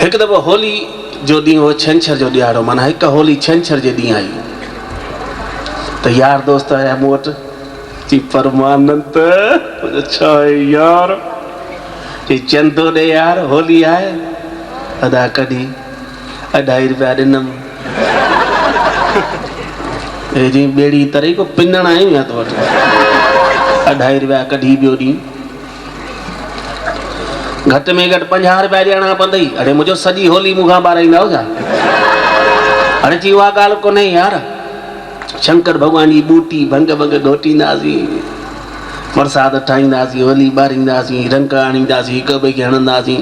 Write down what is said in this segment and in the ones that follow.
एक दफ़ो होली जो ॾींहुं हो छंछर जो ॾियारो, माना हिकु होली छंछर जे ॾींहुं आई तो यार दोस्त आया मूं वटि चई परमानंद छा आहे यार चई चंदो ॾे यार होली आहे अदा कढी 2.5 रुपया ॾिनमि जी ॿेड़ी तरी को पिनण आयूं या तो वटि 2.5 रुपया कढी ॿियो ॾींहुं घटि में घटि 50 रुपया ॾियणा पवंदई। अरे मुंहिंजो सॼी होली मूंखां ॿाराईंदा हो छा? अरे चई उहा ॻाल्हि कोन्हे यार, शंकर भॻवान जी बूटी भंग भंग घोटींदासीं, प्रसाद ठाहींदासीं, होली ॿारींदासीं, रंग आणींदासीं, हिक ॿिए खे हणंदासीं,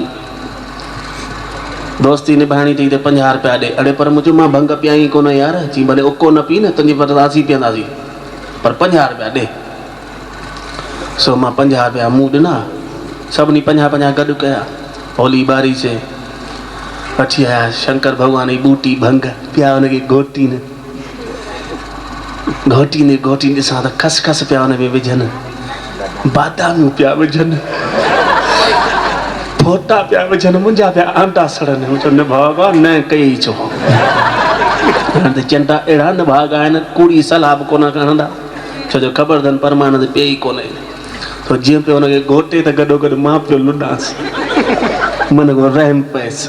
दोस्ती निभाइणी अथई त 50 रुपया ॾे। अड़े पर मुंहिंजो मां भंग पियाई कोन यार, चई भले उको न पी न तुंहिंजी परदासी पीअंदासीं पर 50 रुपया ॾे। सो मां 50 रुपया मूं ॾिना, सभिनी 50-50 गॾु कया, होली ॿारीसीं, वठी आया शंकर भॻवान जी बूटी भंग पिया हुनखे घोटीनि ॾिसां त खसखस पिया हुन में विझनि, बादामियूं पिया विझनि, फोटा पिया विझनि, मुंहिंजा पिया आंटा सड़नि। न भागा न कई छो हाणे त चंटा अहिड़ा न भाग आहिनि कूड़ी सलाह बि कोन खणंदा, छो जो ख़बर अथनि परमानंद पिए ई कोन्हे। तो जीअं पियो हुनखे घोटे त गॾोगॾु मां पियो लुॾांसि, मन को रहम पएसि।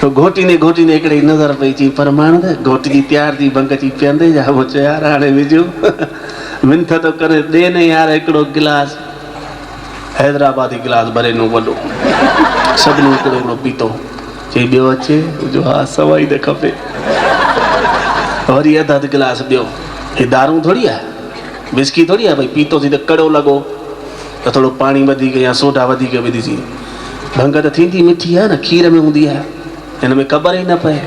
तो घोटींदे हिकिड़े नज़र पई, चई परमानंद घोटी जी तयार थी भंग जी पीअंदे जा? मूं चयो यार हाणे विझूं मिंथ तो करे ॾे न यार हिकिड़ो गिलास, हैदराबादी गिलास भरे नो वॾो, सभिनी हिकिड़ो हिकिड़ो पीतो। चई ॿियो अचे? जो हा सवाई त खपे। वरी अधु गिलास ॿियो। हे दारू थोड़ी आहे, विस्की थोड़ी आहे भई पीतोसीं त कड़ो लॻो त थोरो पाणी वधीक या सोडा वधीक विझीसीं। भंग त थींदी मिठी आहे न, खीर में हूंदी आहे, हिन में ख़बर ई न पए।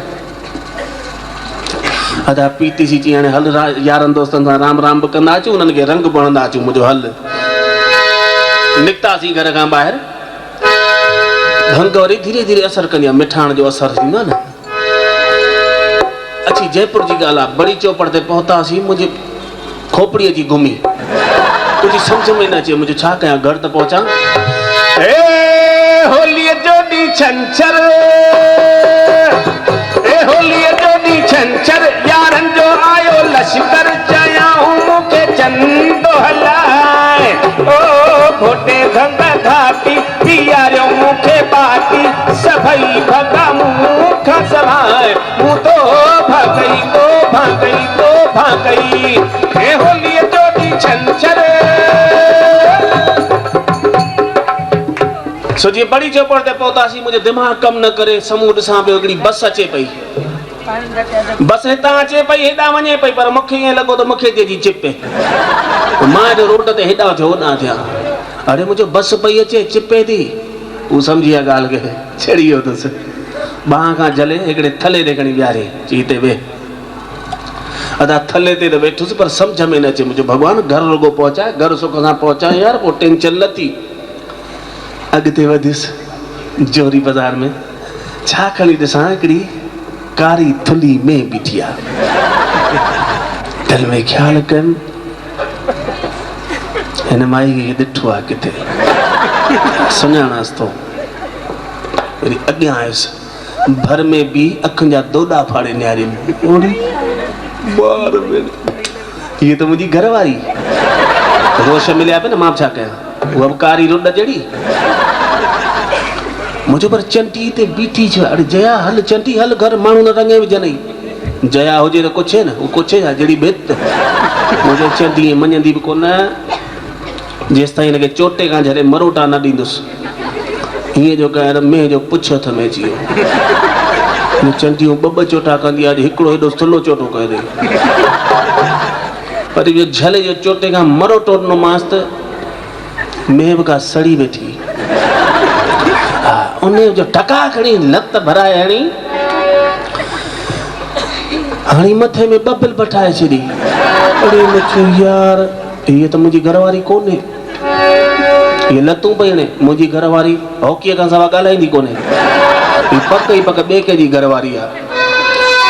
अदा पीतीसीं, चई हाणे हल यारनि दोस्तनि सां राम राम बि कंदा अचूं, उन्हनि खे रंग बि हणंदा अचूं, मुंहिंजो हल। निकितासीं घर खां ॿाहिरि। भंग वरी धीरे धीरे असर कंदी आहे, मिठाण जो असर थींदो आहे न। अची जयपुर जी ॻाल्हि आहे, बड़ी चौपड़ ते पहुतासीं, मुंहिंजी खोपड़ीअ जी घुमी, कुझु सम्झ में न अचे मुंहिंजो छा कयां, घर त पहुचां। होलीअ जो ॾींहुं छंछर, होलीअ जो ॾींहुं छंछर, यारनि जो आयो लश्कर, चयाऊं मूंखे चंदो हलाए, ओ घोटे भंग घाटी पीआरियो मूंखे बाटी, सभई भॻा मूंखां सवाइ, मूं तो भागई तो भागई। हे होलीअ जो ॾींहुं छंछर। सो जीअं बड़ी चौपड़ ते पहुतासीं, मुंहिंजो दिमाग़ कमु न करे, साम्हूं ॾिसां पियो हिकिड़ी बस अचे पई, बस हितां अचे पई हेॾां वञे पई, पर मूंखे ईअं लॻो त मूंखे थी चिपे, मां जो रोड ते हेॾां थियो होॾां थियां। अरे मुंहिंजो बस पई अचे चिपे थी, हू सम्झी विया ॻाल्हि खे, छेड़ी वियो अथसि, ॿांह खां झले हिकिड़े थले ते खणी विहारे, चई हिते वेह। अदा थले ते त वेठुसि, पर सम्झ में न अचे, मुंहिंजो भॻवानु घर रुगो पहुचाए, घर सुख सां पहुचाए यार, पोइ टेंशन न थी। अॻिते वधियुसि जोरी बाज़ार में, छा खणी ॾिसां, हिकिड़ी कारी थुली में बीठी आहे। दिलि में ख़्यालु कयुमि हिन माई खे ॾिठो आहे किथे, सुञाणासि थो। वरी अॻियां आयुसि, भर में बि अखियुनि जा दोॾा फाड़े निहारियमि, हीअ त मुंहिंजी घरवारी, रोश मिलिया पिया न, मां छा कयां, उहा बि कारी रुॾ जहिड़ी। मुंहिंजो पर चंटी ते बीठी छो? अरे जया हल चंटी हल, घर माण्हू न रंगे विझनि, जया हुजे त कुझु न, हू कुझु छा जहिड़ी भित। मुंहिंजो चंटी मञंदी बि कोन, जेसि ताईं हिनखे चोटे खां झरे मरोटा न ॾींदुसि, हीअं जो कयां में जो पुछ हथ में अची वियो। चंटियूं ॿ चोटा कंदी आहे, हिकिड़ो हेॾो थुल्हो चोटो कयो अथई, पर इहो झले जो चोटे खां मरोटो ॾिनोमांसि त में बि का सड़ी वेठी, उन जो टका खणी लत भराए हणी, हाणे मथे में ॿ बिल पठाए छॾी। अरे मूंखे यार हीअ त मुंहिंजी घरवारी कोन्हे, हीअ लतूं पई हणे, मुंहिंजी घरवारी हॉकीअ खां सवाइ ॻाल्हाईंदी कोन्हे, पक ई पक ॿिए कंहिंजी घरवारी आहे।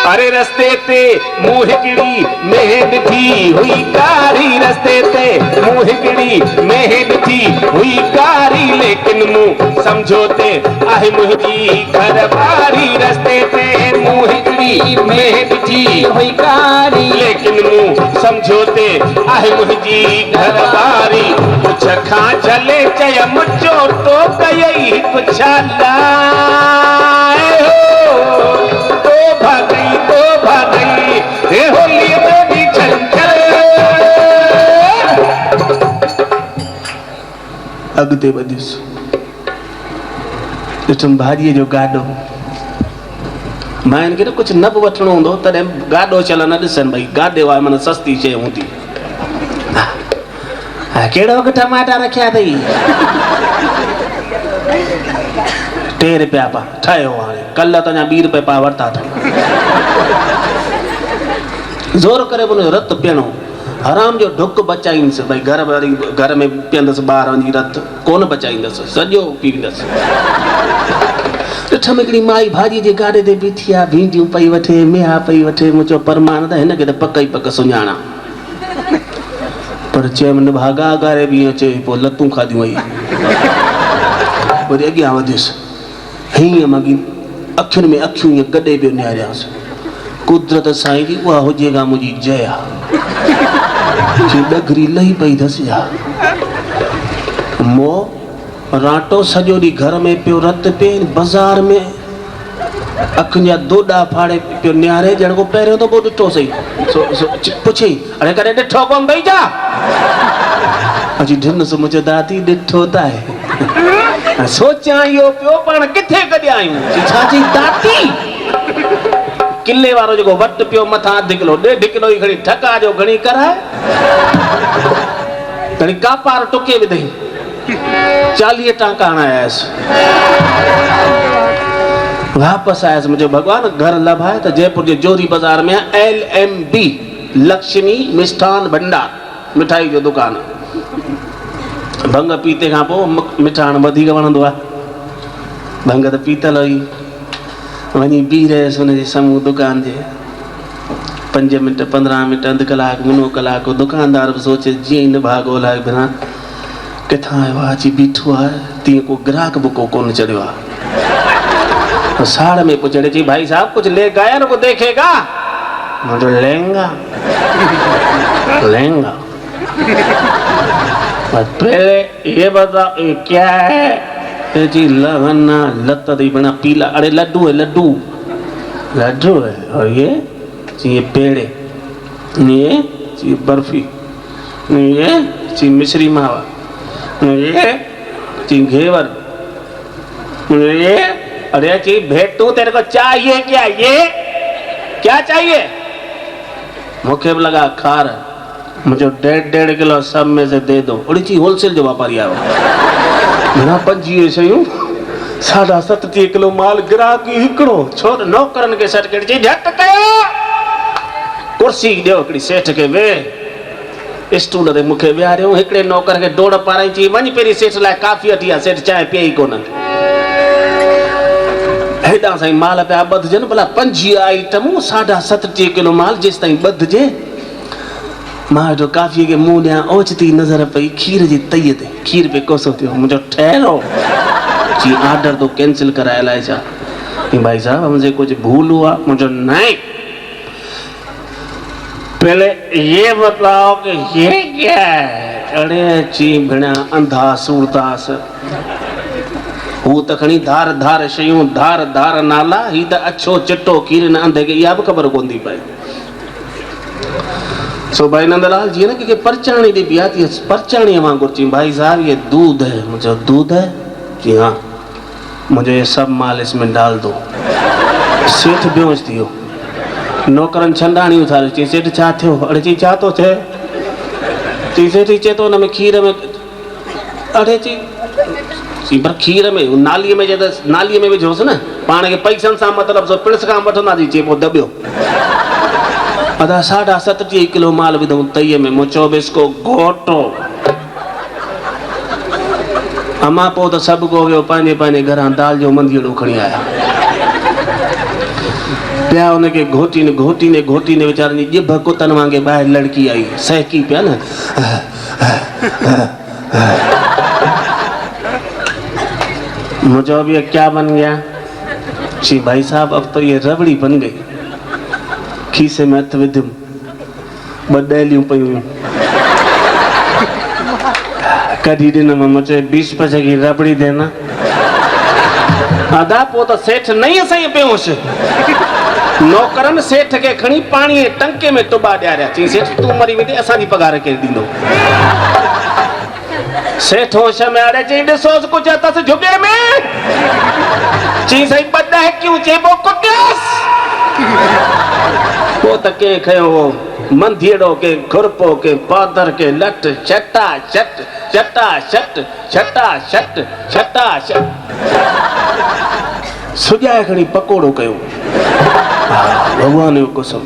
अरे रस्ते ते मुंह हिकिड़ी मेहन थी हुई कारी, रस्ते ते मुंह हिकिड़ी मेहन थी हुई कारी, लेकिन मुंह समझोते आहे मुंहिंजी घरवारी, रस्ते ते मुंह हिकिड़ी मेहन थी हुई कारी, लेकिन मुंह समझोते आहे मुंहिंजी घरवारी, कुछ खां झले चयम चोटो कयई हिकु छाला तो भागई हे होली में भी छंछर। अॻिते वधियुसि ॾिठुमि भाॼीअ जो गाॾो, मां हिनखे न कुझु न बि वठिणो हूंदो तॾहिं गाॾो चल न ॾिसनि भई गाॾे वारे माना सस्ती शइ हूंदी। कहिड़ो अघु टमाटा रखिया अथई? 2 रुपया पा ठहियो हाणे, कल्ह त अञा 2 रुपए पा वरिता अथई। ज़ोर करे उनजो रत पीअणो, हराम जो ढुक बचाईंदसि भई घर में पीअंदसि ॿार वञी रत कोन बचाईंदसि, सॼो पींदसि। ॾिठमि हिकिड़ी माई भाॼीअ जे गाॾे ते बीठी आहे, भींडियूं पई वठे, मेहा पई वठे, मूं चयो परमान त हिनखे त पक ई पक सुञाणा, पर चयमि न भागा गारे बि अचे पोइ लतूं खाधियूं वई। वरी अॻियां वधियुसि, हीअं मगी अखियुनि में अखियूं ईअं गॾे पियो निहारियासि, कुदरत साईं जी उहा हुजेगा मुंहिंजी जया, डगरी लही पई धसिया, मो राटो सॼो ॾींहुं घर में पियो रत पिए, बाज़ार में अखियुनि जा दोॾा फाड़े पियो निहारे, ॼण को पहिरियों दफ़ो ॾिठो सही। पुछई अरे कॾहिं ॾिठो कोन भई जा? अची ढिनसि मुंहिंजो दादी ॾिठो त आहे, सोचां इहो पियो पाण किथे गॾिया आहियूं, छा चई दादी? किले वारो जेको वटि पियो मथां 1 किलो 1.5 किलो ई खणी ठका जो घणी कराए, घणी कापार टुके विधई, 40 टांका हणायसि, वापसि आयसि। मुंहिंजो भॻवान घर लभाए त जयपुर जे जोरी बाज़ार में LMB लक्ष्मी मिष्ठान भंडार, मिठाई जो दुकान। भंग पीते खां पोइ मिठाण वधीक वणंदो आहे, भंग त पीतल हुई, वञी बीह रहियसि हुनजे साम्हूं दुकान जे, 5 मिंट 15 मिंट अधु कलाकु मुनो कलाकु, दुकानदार बि सोचे जीअं ई न भाग ओलाए बिना किथां आयो आहे, अची बीठो आहे, तीअं को ग्राहक बि कोन चढ़ियो आहे। साड़ में पुछे चई भाई साहब कुछ ले गया ना को देखेगा? मुझे लहंगा लहंगा, पहले ये बताओ ये क्या है? जी लगना लत दी बना पीला, अरे लड्डू है, लड्डू है, और ये पेड़े, ये ची बर्फी, ये ची मिश्री मावा, ये ची घेवर, ये अरे ची भेटू तेरे को चाहिए क्या? ये क्या चाहिए? मुखे भी लगा खार, मुझे 1.5 किलो सब में से दे दो। उड़ी ची होलसेल जो व्यापारी आयो, घणा 25 शयूं, 7.5 किलो माल, ग्राहक हिकिड़ो, छो त नौकरनि खे सर्टिफिकेट चई झटि कयो, कुर्सी ॾियो हिकिड़ी सेठ खे वेह, स्टूल ते मूंखे विहारियो, हिकिड़े नौकर खे डोड़ पाराई, चई वञ पहिरीं सेठ लाइ काफ़ी वठी आ, सेठ चांहि पीए ई कोन। हेॾां साईं माल पिया ॿधजनि, भला 25 आइटमूं, 7.5 किलो माल, जेसि ताईं ॿधजे मां हेॾो काफ़ीअ खे मुंहुं ॾियां, ओचिती नज़र पई खीर जी तईअ ते, खीर पे कोसो थियो, मुंहिंजो ठहिरो, जी ऑर्डर तो कैंसिल कराए लाइ छा? भाई साहब हमसे कुछ भूल हुआ? मुझे नहीं, पहले ये बताओ कि ये क्या है? अरे ची भेणा अंधा सूरतास, हू त खणी धार धार शयूं, धार धार नाला, ही त अछो चिट्टो खीर न अंधे खे इहा बि ख़बर कोन थी पए। सो भाई नंदलाल जी ने कि परचाणी दी आती है, परचाणी वांगुर चई भाई साहब ये दूध है। मुझे दूध है? जी हाँ। मुझे ये सब माल इसमें डाल दो। सेठ बेहोश थियो, नौकरन छंडाणी उथारे, चई सेठ छा थियो? अड़े चई छा तो थे? चई सेठ चए तो हुन में खीर में, अड़े चई पर खीर में नालीअ में, जे त नालीअ में विझोसि न, पाण खे पैसनि सां मतिलबु, सो पिणस खां वठंदासीं, चए पोइ दॿियो। अदा 7.5 किलो माल विधऊं तईअ में, मूं चयो बि इसको घोटो। अमां पोइ त सभु को वियो पंहिंजे पंहिंजे घरां दाल जो मंदिड़ो खणी आया। पिया उनके घोटी ने वीचारनि जी ॼिभ कुतनि वांगे ॿाहिरि लड़की आई सहकी पिया न। मुझे अब ये क्या बन गया? जी भाई साहब अब तो ये रबड़ी बन गई। खीसे में हथ विधुम बदलियूं पयूं कढी ॾिनम। मुझे 20 पैसे की रबड़ी देना। अदा पो तो सेठ नहीं सही पे होश नौकरन सेठ के खणी पानी टंके में टुबा ॾियारिया। चई सेठ तू मरी वेंदे असांजी पगार केरु ॾींदो? सेठ होश में आड़े चई ॾिसोस कुझु अथसि झुगे में। चई सही ॿ क्यों चइबो कुटियस। पो त के खयो हो मंधीड़ो के खुरपो के पादर के लट चटा चट चटा चट चटा चट चटा चट सुजाए खणी पकोड़ो कयो। भगवान जो कसम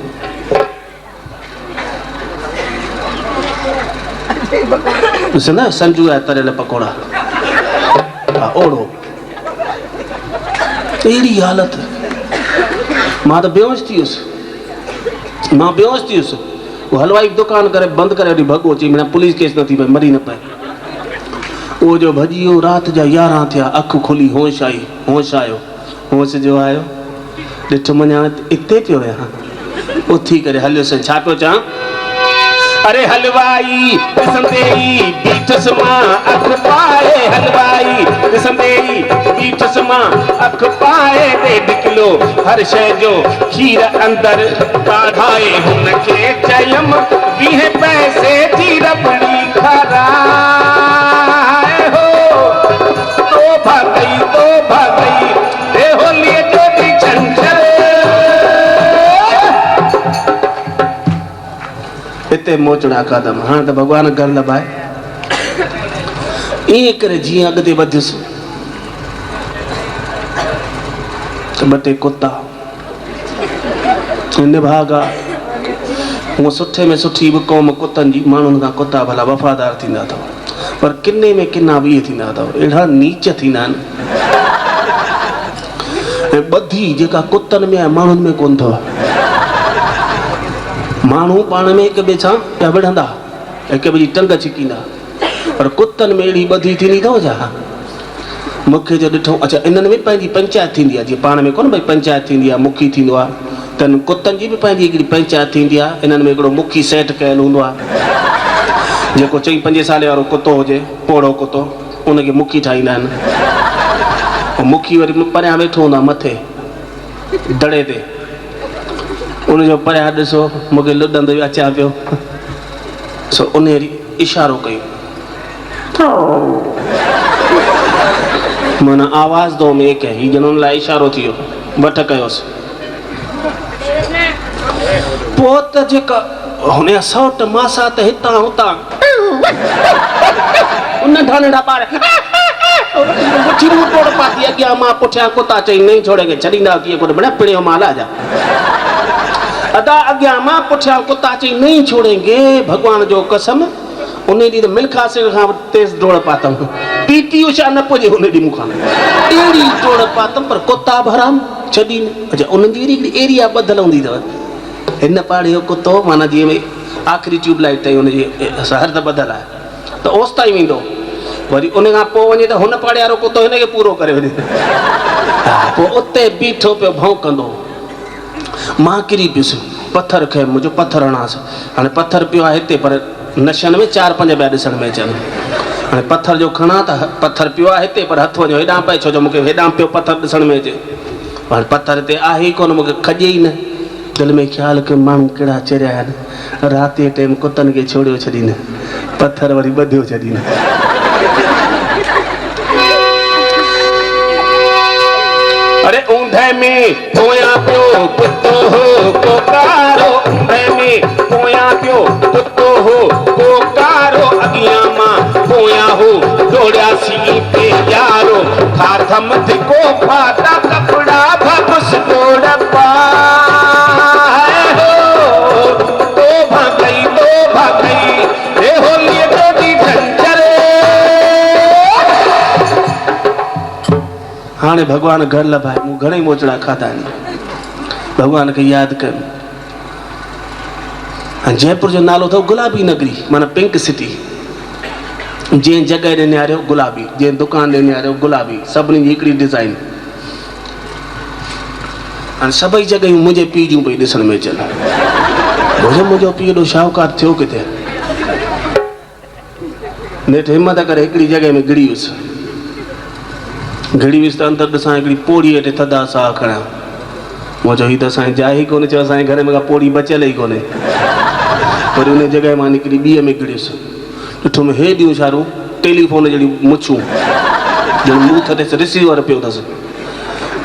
ॾिस न संजू जा तरियल पकोड़ा ओड़ो अहिड़ी हालत। मां त बेहोश थी वियुसि। वो हलवाई दुकान करे बंदि करे वठी भॻो अची माना पुलिस केस न थी पए मरी न पए। उहो जो भॼी वियो राति जा 11 थिया अखि खुली होश आयो होश जो आयो ॾिठो मञा हिते पियो आहियां उथी करे हलियोसि। छा पियो चवां? अरे हलवाई ॾिसंदे ई बीठसि मां अखि पाए। हलवाई ॾिसंदे ई बीठसि मां अखि पाए। 1.5 किलो हर शइ जो खीर अंदरि काढ़ाए। हुनखे चयमि 20 पैसे जी रबड़ी खाराए हो। तो भागई हे होलीअ जो बि छंछर। हिते मोचड़ा कादम हाणे त भॻवान घर लभाए। ईअं करे जीअं अॻिते वधियुसि त 2 टे कुता निभागा। हूअं सुठे में सुठी बि क़ौम कुतनि जी माण्हुनि खां कुता भला वफ़ादार थींदा अथव पर किने में किना बि इहे थींदा अथव अहिड़ा नीच थींदा आहिनि। ऐं ॿधी जेका कुतनि में आहे माण्हुनि में कोन अथव। माण्हू पाण में हिक ॿिए सां पिया विढ़ंदा हिक ॿिए जी टंग छिकींदा पर कुतनि में अहिड़ी ॿधी थींदी अथव छा? मूंखे जो ॾिठो अच्छा इन्हनि में पंहिंजी पंचायत थींदी आहे जीअं पाण में कोन भई पंचायत थींदी आहे मुखी थींदो आहे त कुतनि जी बि पंहिंजी हिकिड़ी पंचायत थींदी आहे। इन्हनि में हिकिड़ो मुखी सेट कयल हूंदो आहे जेको 4-5 साल वारो कुतो हुजे पोड़ो कुतो उनखे मुखी ठाहींदा आहिनि। मुखी वरी परियां वेठो हूंदो आहे मथे दड़े ते उनजो परियां ॾिसो मूंखे लुॾंदो अचा पियो सो उन इशारो कयो माना आवाज़ दो में एक है ही जनन लाइ इशारो थियो वठ कयोसि। पोइ त जेका हुन सौट मासा त हितां हुतां उन ढानड़ा ॿार मुठी मूं तोड़ पाती अॻियां मां पुठियां कुता चई नहीं छोड़ेंगे छॾींदा कीअं कोन बड़ा पिणियो माला जा अदा अॻियां मां पुठियां कुता चई नहीं छोड़ेंगे। भगवान जो कसम उन ॾींहुं त मिल्खा सिंह खां तेज़ डोड़ पातम पीटी उषा न पुॼे हुन ॾींहुं मूंखां अहिड़ी डोड़ पातम पर कुता भराम छॾी न। अच्छा उन्हनि जी हिकिड़ी एरिया ॿधल हूंदी अथव हिन पाड़े जो कुतो माना जीअं भई आख़िरी ट्यूबलाइट ताईं हुनजी हर त ॿधल आहे त ओसि ताईं वेंदो वरी उन खां पोइ वञे त हुन पाड़े वारो कुतो हिनखे पूरो करे वञे पोइ उते बीठो पियो भौंकंदो। मां किरी पियुसि पथर खे मुंहिंजो पथर हणांसि हाणे पथर पियो आहे हिते पर नशनि में 4-5 ॿिया ॾिसण में अचनि। हाणे पथर जो खणा त पथर पियो आहे हिते पर हथु वञो हेॾां पए छो जो मूंखे हेॾां पियो पथर ॾिसण में अचे। हाणे पथर हिते आहे ई कोन मूंखे खॼे ई न दिलि में ख़्यालु कयो माण्हू कहिड़ा चरिया आहिनि राति जे टाइम कुतनि खे छोड़ियो छॾीनि पथर वरी ॿधियो छॾीनि। अरे ऊंधे में पोयां पियो कुतो हो कोकारो ऊंधे में पोयां पियो कुतो हो कोकारो अॻियां मां पोयां हो दौड़ियासीं पे यारो हाथम धिको फाटा कपड़ा भकुस दौड़ पाए हो तो भागई हे होली टोटी झंझर। हाणे भगवान घर लभाए मूं घणेई मोचड़ा खाधा आहिनि भगवान खे यादि कनि। ऐं जयपुर जो नालो अथव गुलाबी नगरी, माना पिंक सिटी। जंहिं जॻह ॾे निहारियो गुलाबी, जंहिं दुकान ॾे निहारियो गुलाबी, सभिनी जी हिकिड़ी डिज़ाइन। हाणे सभई जॻहियूं मुंहिंजे पीउ जूं पई ॾिसण में अचनि। मुंहिंजो पीउ एॾो शाहूकार थियो किथे। नेठि हिमत करे हिकिड़ी जॻह में गिड़ी वियुसि। गिड़ी वियुसि त अंदरि ॾिसां हिकिड़ी पोड़ी हेठि थधा साह खणिया। मूं चयो हीअ त असांजी जाइ ई कोन्हे, चयो असांजे घर में का पोड़ी बचियल ई कोन्हे। वरी उन जॻह मां निकिरी ॿीअ में गिड़ियुसि। ॾिठो में हेॾियूं छारूं टेलीफोन जहिड़ियूं मुछूं, ॼण मूं ते रिसीवर पियो अथसि,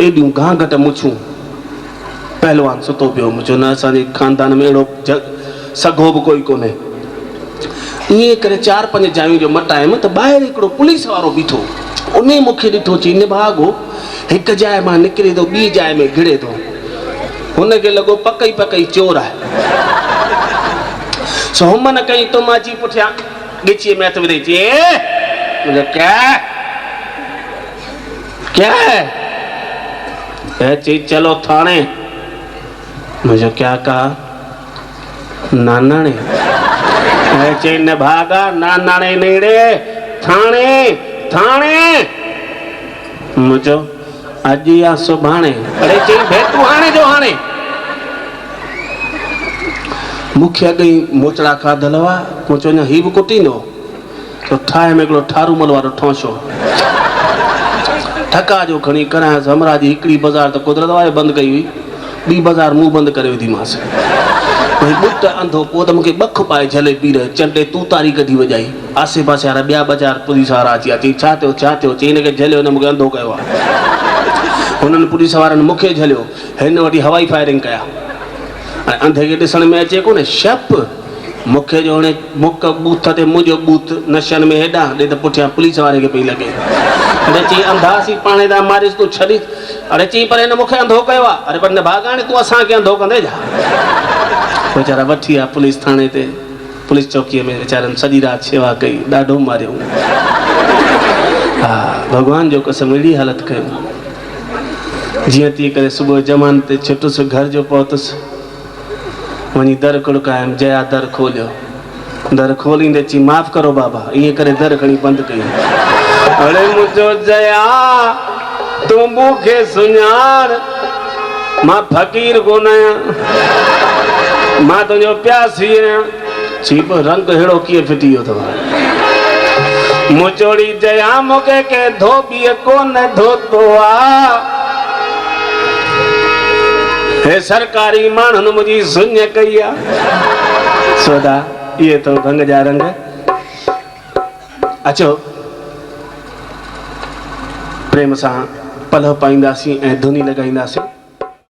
एॾियूं घां घट मुछूं। पहलवान सुतो पियो। मूं चयो न असांजे ख़ानदान में अहिड़ो सघो बि कोई कोन्हे। ईअं करे 4-5 जायूं जो मटायमि त ॿाहिरि हिकिड़ो पुलिस वारो बीठो। उन मूंखे ॾिठो, चई निभागो हिकु जाइ मां निकिरे थो ॿी जाइ में घिड़े थो। हुनखे लॻो पकई चोर आहे। सो हुम न कई तुम अची पुठियां ॻिचीअ में हथ विधई। चई क्या है? चई चलो थाने। मुझे क्या कहा? नानाणे। चई न भागा, नानाणे नेड़े, थाणे। मुझो अॼु या सुभाणे? अरे चई भे तूं हाणे जो हाणे। मूंखे अॻई मोचड़ा खाधल हुआ। मूं चयो हीउ बि कुटींदो। तो ठाहे में हिकिड़ो ठारूमल वारो ठोंशो ठका जो खणी करायसि। हमरा जी हिकिड़ी बाज़ार त कुदरत वारे बंदि कई हुई, ॿी बाज़ार मूं बंदि करे विधीमांसि। भई ॿुट अंधो पोइ त मूंखे ॿख पाए झले पी रहे चंडे तूं तारी कढी वॼाई। आसे पासे वारा ॿिया बाज़ार पुलिस वारा अची विया। चई छा थियो? चई हिनखे झलियो, हिन मूंखे अंधो कयो आहे। हुननि पुलिस वारनि मूंखे झलियो, हिन वटि हवाई फायरिंग कया। ऐं अंधे खे ॾिसण में अचे कोन्हे शप। मूंखे जो हाणे मुक बूथ ते मुंहिंजो बूथ नशनि में हेॾां ॾे त पुठियां पुलिस वारे खे पई लॻे। अरे चई अंधासी पाणे था मारिस तूं छॾी। अरे चई पर हिन मूंखे अंधो कयो आहे। अरे पर न भागाणे तूं असांखे अंधो कंदे छा? वीचारा वठी विया पुलिस थाणे ते। पुलिस चौकीअ में वीचारनि सॼी राति शेवा कई, ॾाढो मारियऊं। हा भॻवान जो कसम अहिड़ी हालत कयो। जीअं तीअं करे सुबुह जमान ते छुटुसि, घर जो पहुतुसि। वञी दर खड़कायमि। जया दर खोलियो। दर खोलींदे चई माफ़ करो बाबा। ईअं करे दर खणी बंदि कई। अरे मुंहिंजो जया तूं मूंखे सुञाण, मां फ़क़ीर कोन आहियां, मां तुंहिंजो प्यासी आहियां। चई पोइ रंग अहिड़ो कीअं फिटी वियो अथव? मुचोड़ी जया मूंखे के धोबीअ कोन धोतो आहे। हे सरकारी माण्हुनि मुंहिंजी सुञ कई आहे। सोदा इहे तो भंग जा रंग। अचो प्रेम सां पलव पाईंदासीं ऐं धुनी लॻाईंदासीं।